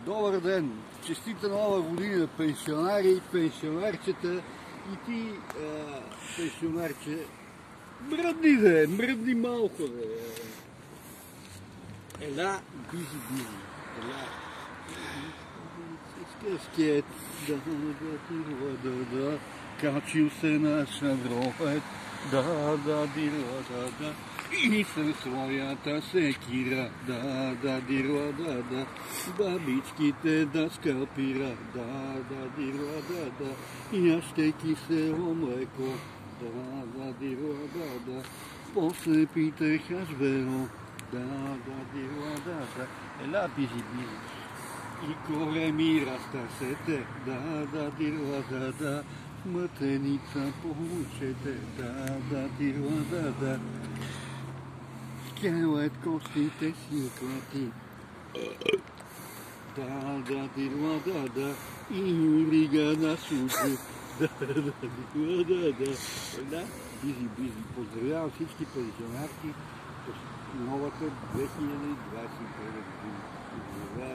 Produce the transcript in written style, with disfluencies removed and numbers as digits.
Добър ден! Честита нова година, пенсионари, пенсионарчета и ти, пенсионарче. Мръдни малко, бе. Ела, бизи. Ела. Скет, да, качил се на шавроет, да, и със своята секира, да, бабичките да скалпира, да, и аз ще кисело млеко, да, после питах аз веро, да, ела бизи. И коре раста сете, да, мътеница получете, да. Скелет костите си клати, да, и рига на суджи, да, бизи. Поздравявам всички пенсионарки с новата 2021 година.